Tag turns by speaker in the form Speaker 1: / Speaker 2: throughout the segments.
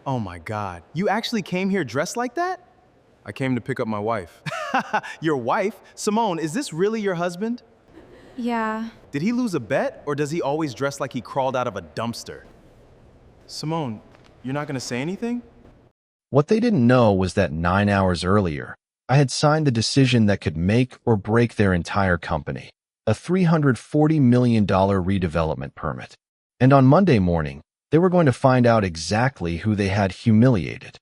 Speaker 1: Oh my God. You actually came here dressed like that? I came to pick up my wife. Your wife? Simone, is this really your husband?
Speaker 2: Yeah.
Speaker 1: Did he lose a bet, or does he always dress like he crawled out of a dumpster? Simone, you're not gonna say anything?
Speaker 3: What they didn't know was that 9 hours earlier, I had signed the decision that could make or break their entire company, a $340 million redevelopment permit. And on Monday morning, they were going to find out exactly who they had humiliated.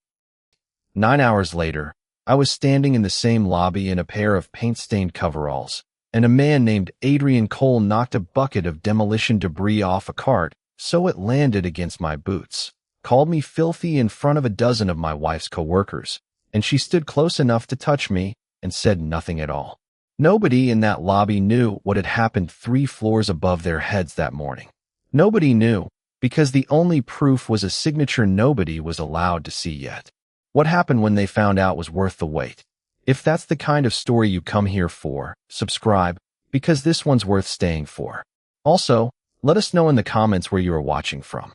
Speaker 3: 9 hours later, I was standing in the same lobby in a pair of paint-stained coveralls, and a man named Adrian Cole knocked a bucket of demolition debris off a cart so it landed against my boots, called me filthy in front of a dozen of my wife's coworkers, and she stood close enough to touch me and said nothing at all. Nobody in that lobby knew what had happened 3 floors above their heads that morning. Nobody knew, because the only proof was a signature nobody was allowed to see yet. What happened when they found out was worth the wait. If that's the kind of story you come here for, subscribe, because this one's worth staying for. Also, let us know in the comments where you are watching from.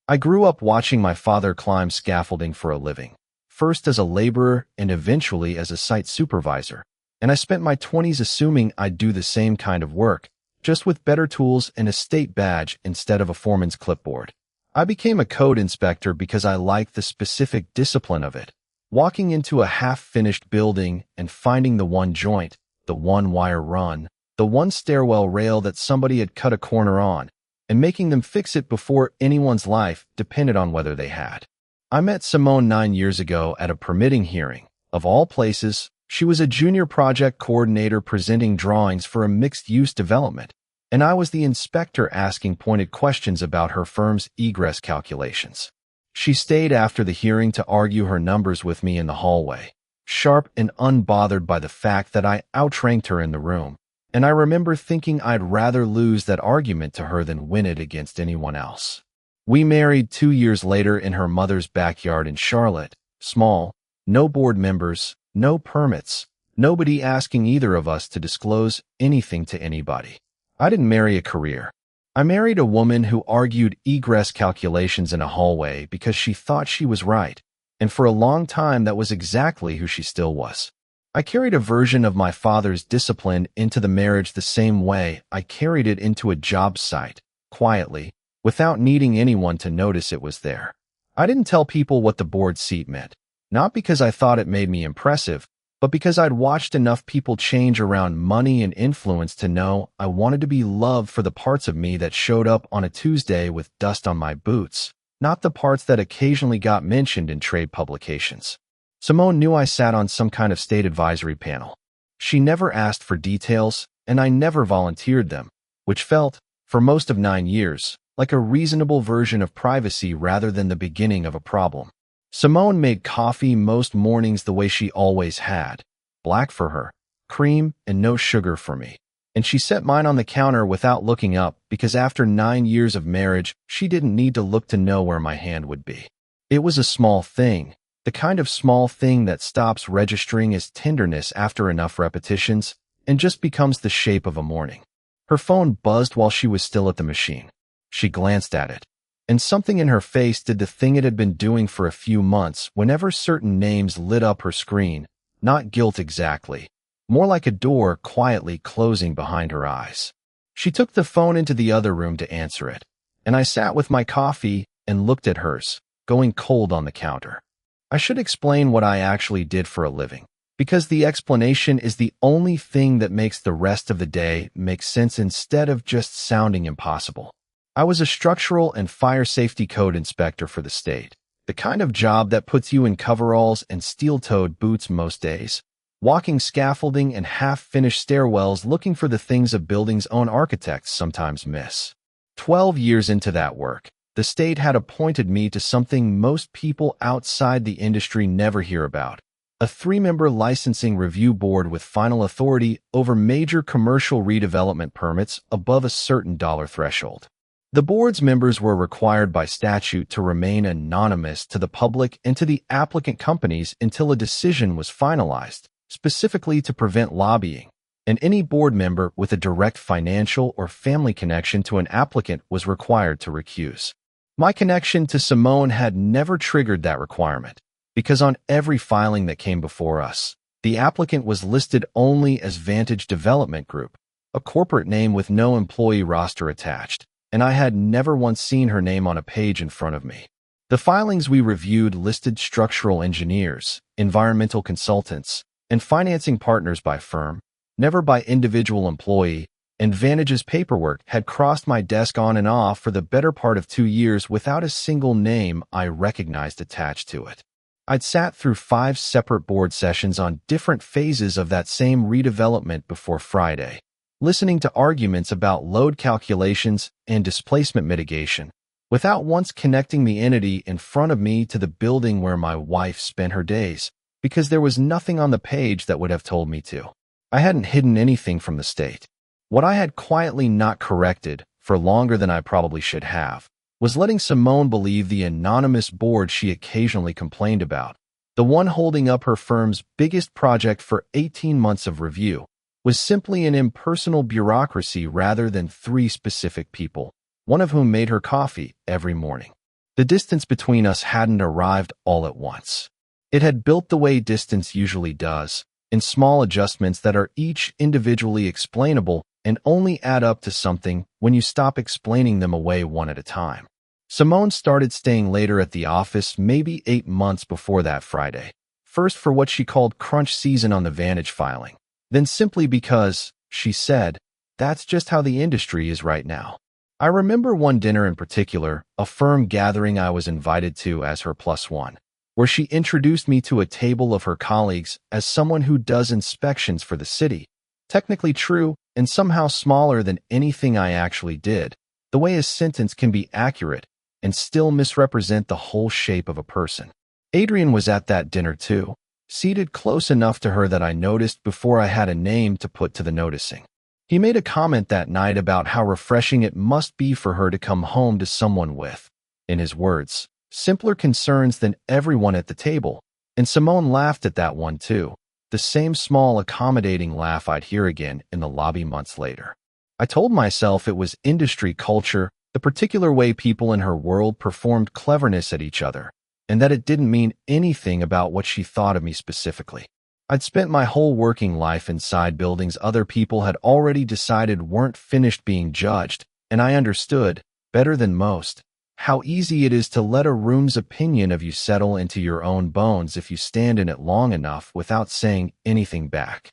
Speaker 3: I grew up watching my father climb scaffolding for a living, first as a laborer and eventually as a site supervisor, and I spent my 20s assuming I'd do the same kind of work, just with better tools and a state badge instead of a foreman's clipboard. I became a code inspector because I liked the specific discipline of it. Walking into a half-finished building and finding the one joint, the one wire run, the one stairwell rail that somebody had cut a corner on, and making them fix it before anyone's life depended on whether they had. I met Simone 9 years ago at a permitting hearing. Of all places, she was a junior project coordinator presenting drawings for a mixed-use development, and I was the inspector asking pointed questions about her firm's egress calculations. She stayed after the hearing to argue her numbers with me in the hallway, sharp and unbothered by the fact that I outranked her in the room, and I remember thinking I'd rather lose that argument to her than win it against anyone else. We married 2 years later in her mother's backyard in Charlotte, small, no board members, no permits, nobody asking either of us to disclose anything to anybody. I didn't marry a career. I married a woman who argued egress calculations in a hallway because she thought she was right, and for a long time that was exactly who she still was. I carried a version of my father's discipline into the marriage the same way I carried it into a job site, quietly, without needing anyone to notice it was there. I didn't tell people what the board seat meant, not because I thought it made me impressive, but because I'd watched enough people change around money and influence to know I wanted to be loved for the parts of me that showed up on a Tuesday with dust on my boots, not the parts that occasionally got mentioned in trade publications. Simone knew I sat on some kind of state advisory panel. She never asked for details, and I never volunteered them, which felt, for most of 9 years, like a reasonable version of privacy rather than the beginning of a problem. Simone made coffee most mornings the way she always had, black for her, cream and no sugar for me. And she set mine on the counter without looking up because after 9 years of marriage, she didn't need to look to know where my hand would be. It was a small thing, the kind of small thing that stops registering as tenderness after enough repetitions and just becomes the shape of a morning. Her phone buzzed while she was still at the machine. She glanced at it, and something in her face did the thing it had been doing for a few months whenever certain names lit up her screen, not guilt exactly, more like a door quietly closing behind her eyes. She took the phone into the other room to answer it, and I sat with my coffee and looked at hers, going cold on the counter. I should explain what I actually did for a living, because the explanation is the only thing that makes the rest of the day make sense instead of just sounding impossible. I was a structural and fire safety code inspector for the state, the kind of job that puts you in coveralls and steel-toed boots most days, walking scaffolding and half-finished stairwells looking for the things a building's own architects sometimes miss. 12 years into that work, the state had appointed me to something most people outside the industry never hear about, a 3-member licensing review board with final authority over major commercial redevelopment permits above a certain dollar threshold. The board's members were required by statute to remain anonymous to the public and to the applicant companies until a decision was finalized, specifically to prevent lobbying, and any board member with a direct financial or family connection to an applicant was required to recuse. My connection to Simone had never triggered that requirement, because on every filing that came before us, the applicant was listed only as Vantage Development Group, a corporate name with no employee roster attached, and I had never once seen her name on a page in front of me. The filings we reviewed listed structural engineers, environmental consultants, and financing partners by firm, never by individual employee, and Vantage's paperwork had crossed my desk on and off for the better part of 2 years without a single name I recognized attached to it. I'd sat through 5 separate board sessions on different phases of that same redevelopment before Friday, listening to arguments about load calculations and displacement mitigation, without once connecting the entity in front of me to the building where my wife spent her days, because there was nothing on the page that would have told me to. I hadn't hidden anything from the state. What I had quietly not corrected, for longer than I probably should have, was letting Simone believe the anonymous board she occasionally complained about, the one holding up her firm's biggest project for 18 months of review, was simply an impersonal bureaucracy rather than 3 specific people, one of whom made her coffee every morning. The distance between us hadn't arrived all at once. It had built the way distance usually does, in small adjustments that are each individually explainable and only add up to something when you stop explaining them away one at a time. Simone started staying later at the office maybe 8 months before that Friday, first for what she called crunch season on the Vantage filing, then simply because, she said, that's just how the industry is right now. I remember one dinner in particular, a firm gathering I was invited to as her +1, where she introduced me to a table of her colleagues as someone who does inspections for the city. Technically true, and somehow smaller than anything I actually did, the way a sentence can be accurate and still misrepresent the whole shape of a person. Adrian was at that dinner too, seated close enough to her that I noticed before I had a name to put to the noticing. He made a comment that night about how refreshing it must be for her to come home to someone with, in his words, simpler concerns than everyone at the table, and Simone laughed at that one too. The same small, accommodating laugh I'd hear again in the lobby months later. I told myself it was industry culture, the particular way people in her world performed cleverness at each other, and that it didn't mean anything about what she thought of me specifically. I'd spent my whole working life inside buildings other people had already decided weren't finished being judged, and I understood, better than most, how easy it is to let a room's opinion of you settle into your own bones if you stand in it long enough without saying anything back.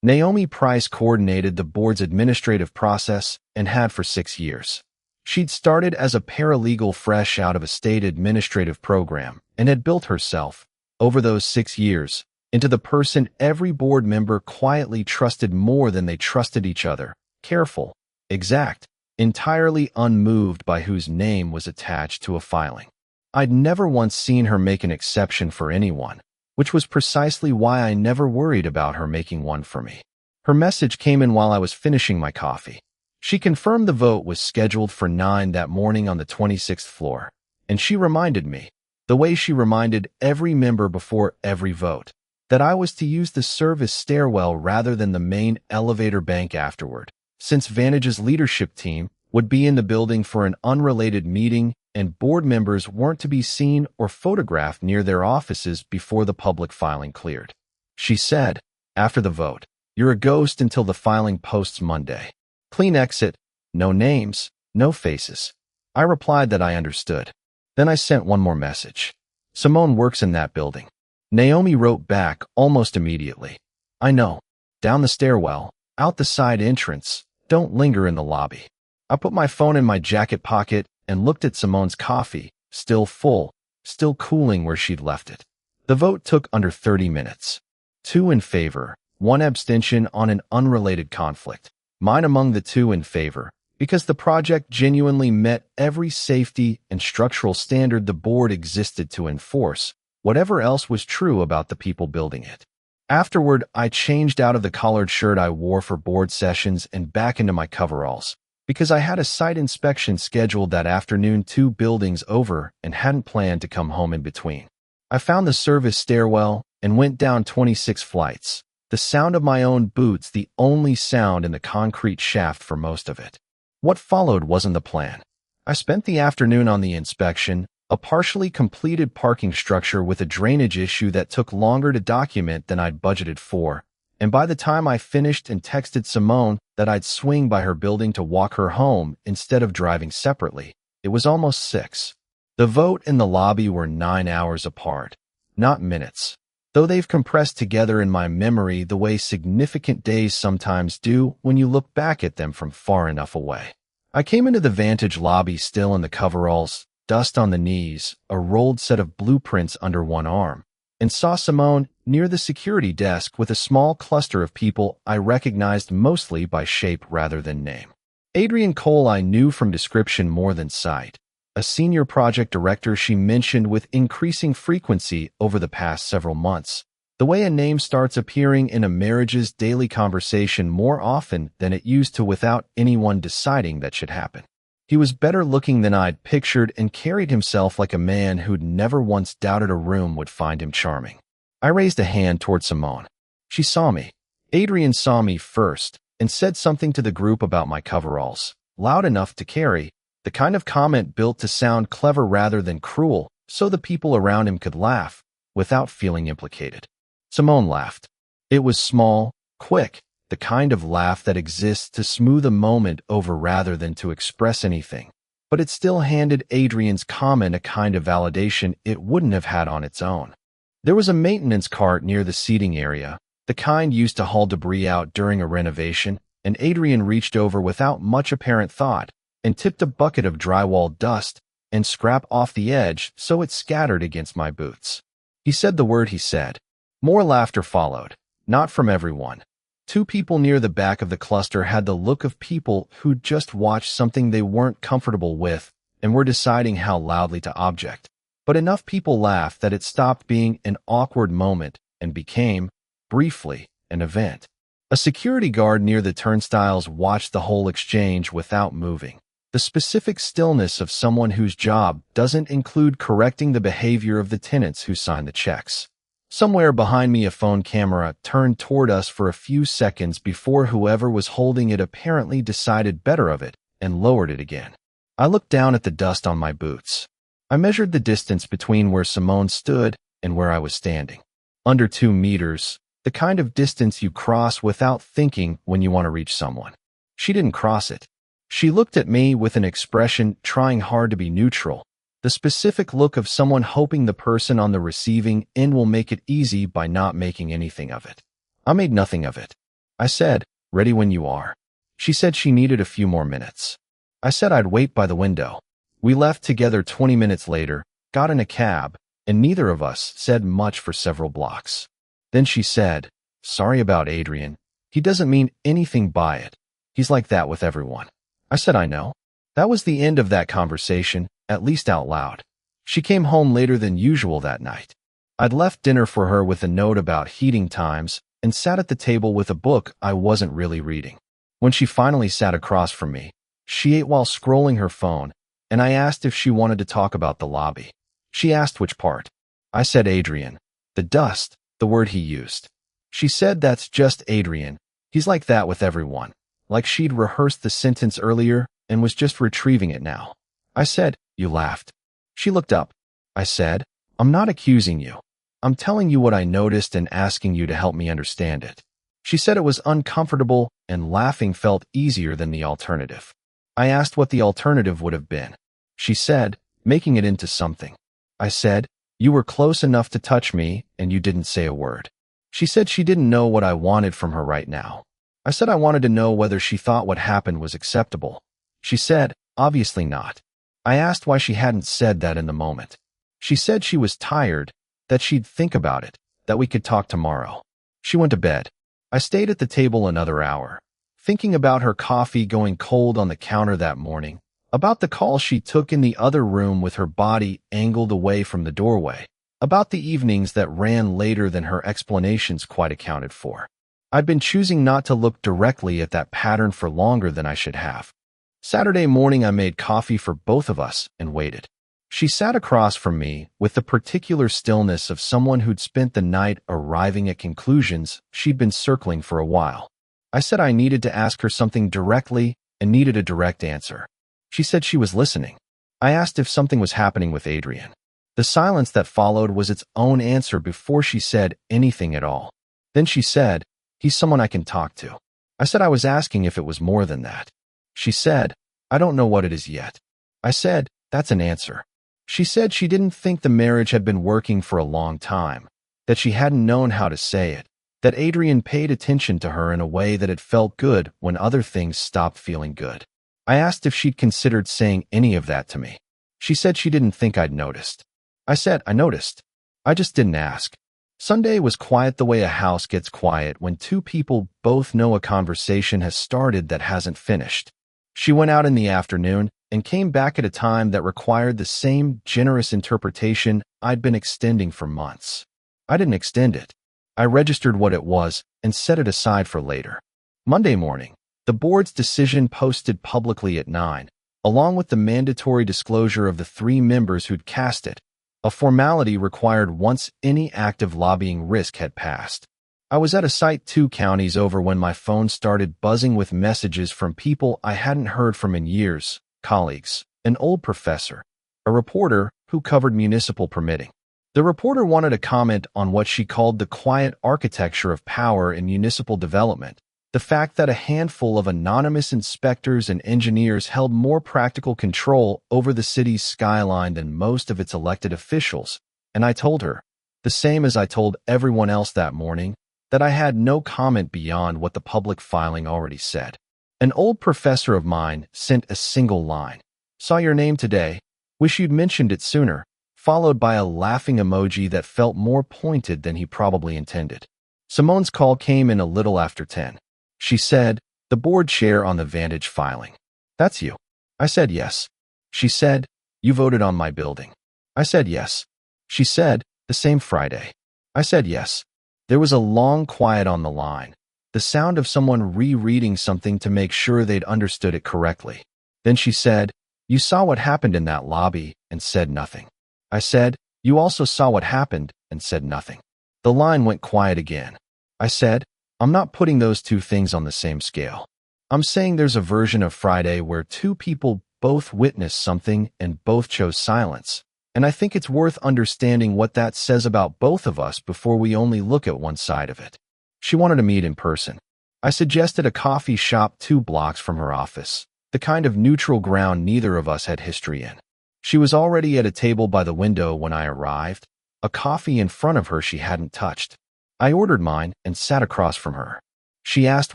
Speaker 3: Naomi Price coordinated the board's administrative process and had for 6 years. She'd started as a paralegal fresh out of a state administrative program and had built herself, over those 6 years, into the person every board member quietly trusted more than they trusted each other, careful, exact, entirely unmoved by whose name was attached to a filing. I'd never once seen her make an exception for anyone, which was precisely why I never worried about her making one for me. Her message came in while I was finishing my coffee. She confirmed the vote was scheduled for 9 that morning on the 26th floor, and she reminded me, the way she reminded every member before every vote, that I was to use the service stairwell rather than the main elevator bank afterward, since Vantage's leadership team would be in the building for an unrelated meeting and board members weren't to be seen or photographed near their offices before the public filing cleared. She said, after the vote, "You're a ghost until the filing posts Monday. Clean exit, no names, no faces." I replied that I understood. Then I sent one more message. "Simone works in that building." Naomi wrote back almost immediately. "I know. Down the stairwell, out the side entrance. Don't linger in the lobby." I put my phone in my jacket pocket and looked at Simone's coffee, still full, still cooling where she'd left it. The vote took under 30 minutes. 2 in favor, 1 abstention on an unrelated conflict. Mine among the 2 in favor, because the project genuinely met every safety and structural standard the board existed to enforce, whatever else was true about the people building it. Afterward, I changed out of the collared shirt I wore for board sessions and back into my coveralls, because I had a site inspection scheduled that afternoon 2 buildings over and hadn't planned to come home in between. I found the service stairwell and went down 26 flights, the sound of my own boots the only sound in the concrete shaft for most of it. What followed wasn't the plan. I spent the afternoon on the inspection, a partially completed parking structure with a drainage issue that took longer to document than I'd budgeted for, and by the time I finished and texted Simone that I'd swing by her building to walk her home instead of driving separately, it was almost 6. The vote and the lobby were 9 hours apart, not minutes, though they've compressed together in my memory the way significant days sometimes do when you look back at them from far enough away. I came into the Vantage lobby still in the coveralls, dust on the knees, a rolled set of blueprints under one arm, and saw Simone near the security desk with a small cluster of people I recognized mostly by shape rather than name. Adrian Cole I knew from description more than sight, a senior project director she mentioned with increasing frequency over the past several months, the way a name starts appearing in a marriage's daily conversation more often than it used to without anyone deciding that should happen. He was better looking than I'd pictured and carried himself like a man who'd never once doubted a room would find him charming. I raised a hand toward Simone. She saw me. Adrian saw me first and said something to the group about my coveralls, loud enough to carry, the kind of comment built to sound clever rather than cruel, so the people around him could laugh without feeling implicated. Simone laughed. It was small, quick, the kind of laugh that exists to smooth a moment over rather than to express anything, but it still handed Adrian's comment a kind of validation it wouldn't have had on its own. There was a maintenance cart near the seating area, the kind used to haul debris out during a renovation, and Adrian reached over without much apparent thought and tipped a bucket of drywall dust and scrap off the edge so it scattered against my boots. He said the word he said. More laughter followed, not from everyone. 2 people near the back of the cluster had the look of people who'd just watched something they weren't comfortable with and were deciding how loudly to object. But enough people laughed that it stopped being an awkward moment and became, briefly, an event. A security guard near the turnstiles watched the whole exchange without moving. The specific stillness of someone whose job doesn't include correcting the behavior of the tenants who sign the checks. Somewhere behind me, a phone camera turned toward us for a few seconds before whoever was holding it apparently decided better of it and lowered it again. I looked down at the dust on my boots. I measured the distance between where Simone stood and where I was standing. Under 2 meters, the kind of distance you cross without thinking when you want to reach someone. She didn't cross it. She looked at me with an expression trying hard to be neutral, the specific look of someone hoping the person on the receiving end will make it easy by not making anything of it. I made nothing of it. I said, "Ready when you are." She said she needed a few more minutes. I said I'd wait by the window. We left together 20 minutes later, got in a cab, and neither of us said much for several blocks. Then she said, "Sorry about Adrian. He doesn't mean anything by it. He's like that with everyone." I said, "I know." That was the end of that conversation, at least out loud. She came home later than usual that night. I'd left dinner for her with a note about heating times and sat at the table with a book I wasn't really reading. When she finally sat across from me, she ate while scrolling her phone, and I asked if she wanted to talk about the lobby. She asked which part. I said Adrian. The dust, the word he used. She said that's just Adrian. He's like that with everyone. Like she'd rehearsed the sentence earlier and was just retrieving it now. I said, "You laughed." She looked up. I said, "I'm not accusing you. I'm telling you what I noticed and asking you to help me understand it." She said it was uncomfortable and laughing felt easier than the alternative. I asked what the alternative would have been. She said, "Making it into something." I said, "You were close enough to touch me and you didn't say a word." She said she didn't know what I wanted from her right now. I said I wanted to know whether she thought what happened was acceptable. She said, "Obviously not." I asked why she hadn't said that in the moment. She said she was tired, that she'd think about it, that we could talk tomorrow. She went to bed. I stayed at the table another hour, thinking about her coffee going cold on the counter that morning, about the call she took in the other room with her body angled away from the doorway, about the evenings that ran later than her explanations quite accounted for. I'd been choosing not to look directly at that pattern for longer than I should have. Saturday morning, I made coffee for both of us and waited. She sat across from me with the particular stillness of someone who'd spent the night arriving at conclusions she'd been circling for a while. I said I needed to ask her something directly and needed a direct answer. She said she was listening. I asked if something was happening with Adrian. The silence that followed was its own answer before she said anything at all. Then she said, "He's someone I can talk to." I said I was asking if it was more than that. She said, "I don't know what it is yet." I said, "That's an answer." She said she didn't think the marriage had been working for a long time, that she hadn't known how to say it, that Adrian paid attention to her in a way that it felt good when other things stopped feeling good. I asked if she'd considered saying any of that to me. She said she didn't think I'd noticed. I said, "I noticed. I just didn't ask." Sunday was quiet the way a house gets quiet when two people both know a conversation has started that hasn't finished. She went out in the afternoon and came back at a time that required the same generous interpretation I'd been extending for months. I didn't extend it. I registered what it was and set it aside for later. Monday morning, the board's decision posted publicly at 9, along with the mandatory disclosure of the 3 members who'd cast it, a formality required once any active lobbying risk had passed. I was at a site 2 counties over when my phone started buzzing with messages from people I hadn't heard from in years, colleagues, an old professor, a reporter who covered municipal permitting. The reporter wanted to comment on what she called the quiet architecture of power in municipal development, the fact that a handful of anonymous inspectors and engineers held more practical control over the city's skyline than most of its elected officials, and I told her, the same as I told everyone else that morning, that I had no comment beyond what the public filing already said. An old professor of mine sent a single line, "Saw your name today. Wish you'd mentioned it sooner," followed by a laughing emoji that felt more pointed than he probably intended. Simone's call came in a little after 10. She said, "The board chair on the Vantage filing. That's you." I said yes. She said, "You voted on my building." I said yes. She said, "The same Friday." I said yes. There was a long quiet on the line, the sound of someone rereading something to make sure they'd understood it correctly. Then she said, "You saw what happened in that lobby and said nothing." I said, "You also saw what happened and said nothing." The line went quiet again. I said, "I'm not putting those 2 things on the same scale. I'm saying there's a version of Friday where 2 people both witnessed something and both chose silence, and I think it's worth understanding what that says about both of us before we only look at one side of it." She wanted to meet in person. I suggested a coffee shop 2 blocks from her office, the kind of neutral ground neither of us had history in. She was already at a table by the window when I arrived, a coffee in front of her she hadn't touched. I ordered mine and sat across from her. She asked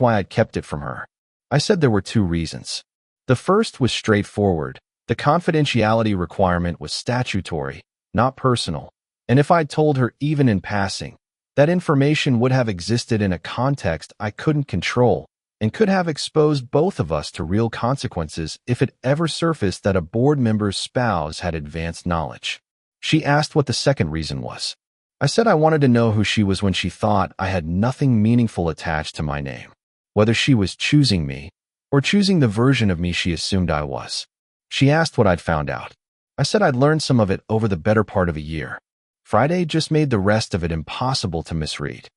Speaker 3: why I'd kept it from her. I said there were 2 reasons. The first was straightforward. The confidentiality requirement was statutory, not personal, and if I'd told her even in passing, that information would have existed in a context I couldn't control and could have exposed both of us to real consequences if it ever surfaced that a board member's spouse had advanced knowledge. She asked what the second reason was. I said I wanted to know who she was when she thought I had nothing meaningful attached to my name, whether she was choosing me or choosing the version of me she assumed I was. She asked what I'd found out. I said I'd learned some of it over the better part of a year. Friday just made the rest of it impossible to misread.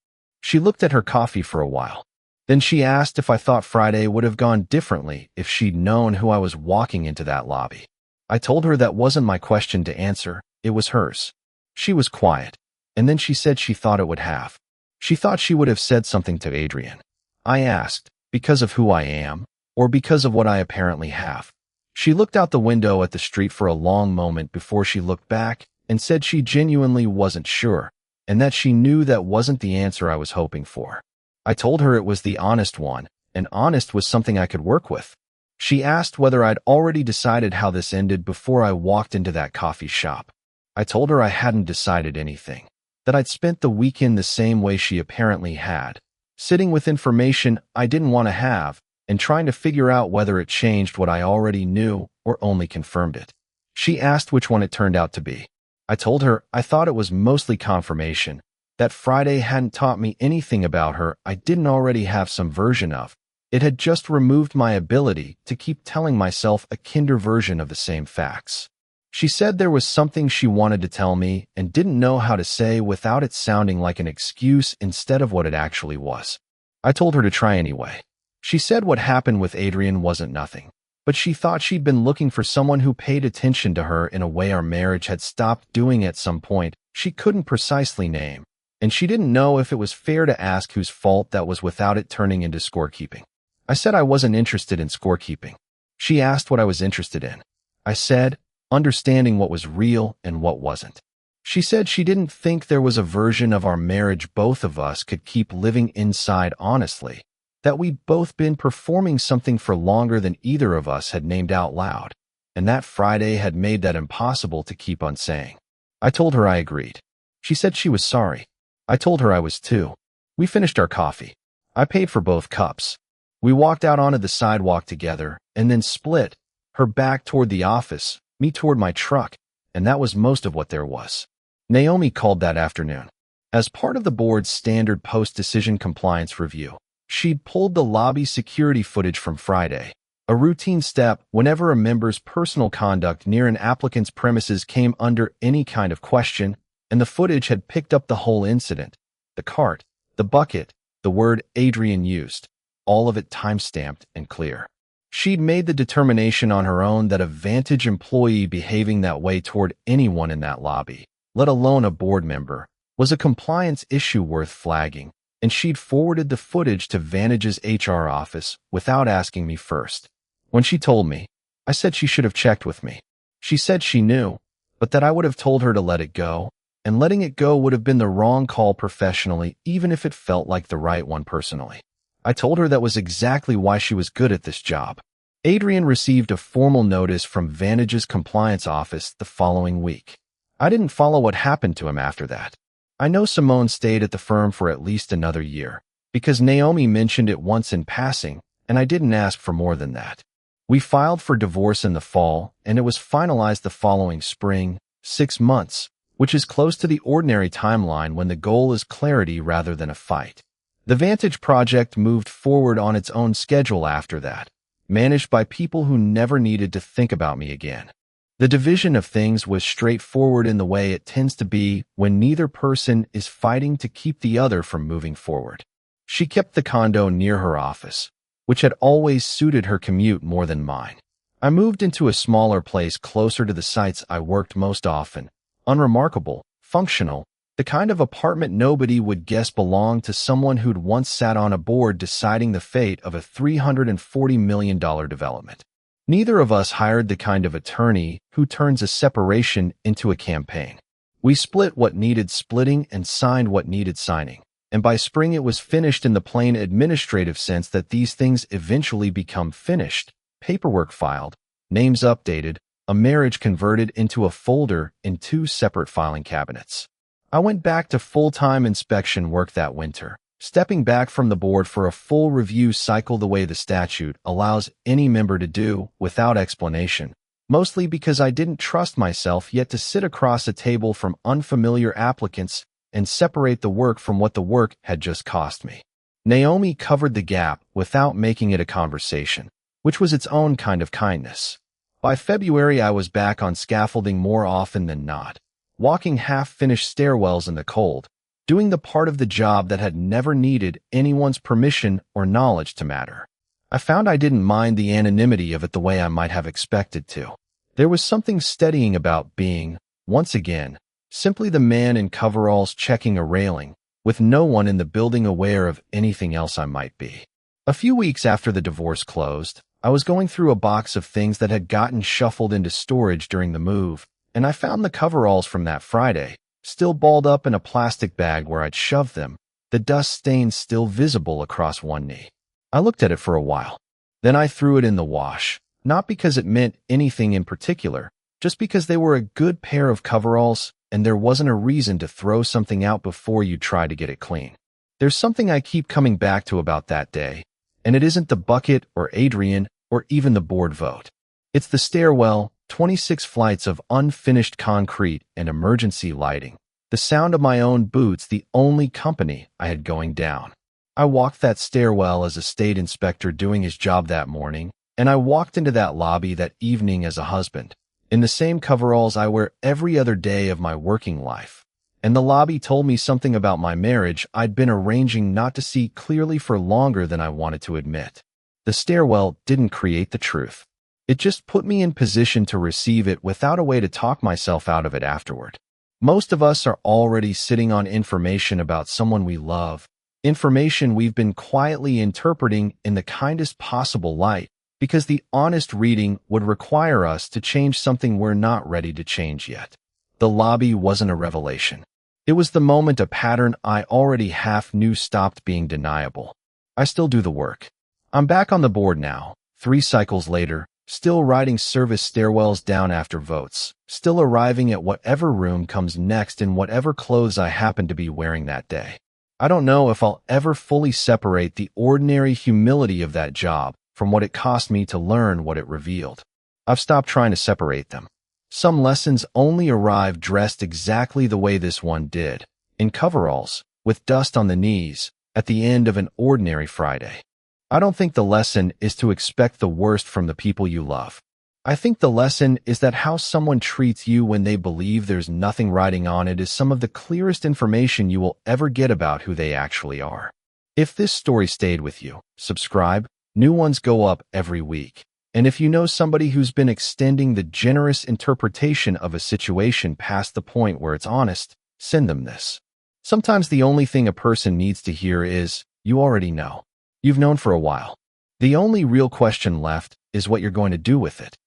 Speaker 3: She looked at her coffee for a while. Then she asked if I thought Friday would have gone differently if she'd known who I was walking into that lobby. I told her that wasn't my question to answer, it was hers. She was quiet, and then she said she thought it would have. She thought she would have said something to Adrian. I asked, because of who I am, or because of what I apparently have? She looked out the window at the street for a long moment before she looked back and said she genuinely wasn't sure, and that she knew that wasn't the answer I was hoping for. I told her it was the honest one, and honest was something I could work with. She asked whether I'd already decided how this ended before I walked into that coffee shop. I told her I hadn't decided anything, that I'd spent the weekend the same way she apparently had, sitting with information I didn't want to have and trying to figure out whether it changed what I already knew or only confirmed it. She asked which one it turned out to be. I told her I thought it was mostly confirmation, that Friday hadn't taught me anything about her I didn't already have some version of. It had just removed my ability to keep telling myself a kinder version of the same facts. She said there was something she wanted to tell me and didn't know how to say without it sounding like an excuse instead of what it actually was. I told her to try anyway. She said what happened with Adrian wasn't nothing, but she thought she'd been looking for someone who paid attention to her in a way our marriage had stopped doing at some point she couldn't precisely name, and she didn't know if it was fair to ask whose fault that was without it turning into scorekeeping. I said I wasn't interested in scorekeeping. She asked what I was interested in. I said, understanding what was real and what wasn't. She said she didn't think there was a version of our marriage both of us could keep living inside honestly, that we'd both been performing something for longer than either of us had named out loud, and that Friday had made that impossible to keep on saying. I told her I agreed. She said she was sorry. I told her I was too. We finished our coffee. I paid for both cups. We walked out onto the sidewalk together and then split, her back toward the office, me toward my truck, and that was most of what there was. Naomi called that afternoon. As part of the board's standard post-decision compliance review, she'd pulled the lobby security footage from Friday, a routine step whenever a member's personal conduct near an applicant's premises came under any kind of question, and the footage had picked up the whole incident, the cart, the bucket, the word Adrian used, all of it time-stamped and clear. She'd made the determination on her own that a Vantage employee behaving that way toward anyone in that lobby, let alone a board member, was a compliance issue worth flagging, and she'd forwarded the footage to Vantage's HR office without asking me first. When she told me, I said she should have checked with me. She said she knew, but that I would have told her to let it go, and letting it go would have been the wrong call professionally, even if it felt like the right one personally. I told her that was exactly why she was good at this job. Adrian received a formal notice from Vantage's compliance office the following week. I didn't follow what happened to him after that. I know Simone stayed at the firm for at least another year, because Naomi mentioned it once in passing, and I didn't ask for more than that. We filed for divorce in the fall, and it was finalized the following spring, 6 months, which is close to the ordinary timeline when the goal is clarity rather than a fight. The Vantage project moved forward on its own schedule after that, managed by people who never needed to think about me again. The division of things was straightforward in the way it tends to be when neither person is fighting to keep the other from moving forward. She kept the condo near her office, which had always suited her commute more than mine. I moved into a smaller place closer to the sites I worked most often, unremarkable, functional, the kind of apartment nobody would guess belonged to someone who'd once sat on a board deciding the fate of a $340 million development. Neither of us hired the kind of attorney who turns a separation into a campaign. We split what needed splitting and signed what needed signing, and by spring it was finished in the plain administrative sense that these things eventually become finished, paperwork filed, names updated, a marriage converted into a folder in 2 separate filing cabinets. I went back to full-time inspection work that winter, stepping back from the board for a full review cycle the way the statute allows any member to do without explanation, mostly because I didn't trust myself yet to sit across a table from unfamiliar applicants and separate the work from what the work had just cost me. Naomi covered the gap without making it a conversation, which was its own kind of kindness. By February, I was back on scaffolding more often than not, walking half-finished stairwells in the cold, doing the part of the job that had never needed anyone's permission or knowledge to matter. I found I didn't mind the anonymity of it the way I might have expected to. There was something steadying about being, once again, simply the man in coveralls checking a railing, with no one in the building aware of anything else I might be. A few weeks after the divorce closed, I was going through a box of things that had gotten shuffled into storage during the move, and I found the coveralls from that Friday, still balled up in a plastic bag where I'd shoved them, the dust stains still visible across one knee. I looked at it for a while. Then I threw it in the wash, not because it meant anything in particular, just because they were a good pair of coveralls, and there wasn't a reason to throw something out before you try to get it clean. There's something I keep coming back to about that day, and it isn't the bucket or Adrian or even the board vote. It's the stairwell, 26 flights of unfinished concrete and emergency lighting, the sound of my own boots, the only company I had going down. I walked that stairwell as a state inspector doing his job that morning, and I walked into that lobby that evening as a husband, in the same coveralls I wear every other day of my working life. And the lobby told me something about my marriage I'd been arranging not to see clearly for longer than I wanted to admit. The stairwell didn't create the truth. It just put me in position to receive it without a way to talk myself out of it afterward. Most of us are already sitting on information about someone we love, information we've been quietly interpreting in the kindest possible light, because the honest reading would require us to change something we're not ready to change yet. The lobby wasn't a revelation. It was the moment a pattern I already half knew stopped being deniable. I still do the work. I'm back on the board now, 3 cycles later, still riding service stairwells down after votes, still arriving at whatever room comes next in whatever clothes I happen to be wearing that day. I don't know if I'll ever fully separate the ordinary humility of that job from what it cost me to learn what it revealed. I've stopped trying to separate them. Some lessons only arrive dressed exactly the way this one did, in coveralls, with dust on the knees, at the end of an ordinary Friday. I don't think the lesson is to expect the worst from the people you love. I think the lesson is that how someone treats you when they believe there's nothing riding on it is some of the clearest information you will ever get about who they actually are. If this story stayed with you, subscribe. New ones go up every week. And if you know somebody who's been extending the generous interpretation of a situation past the point where it's honest, send them this. Sometimes the only thing a person needs to hear is, you already know. You've known for a while. The only real question left is what you're going to do with it.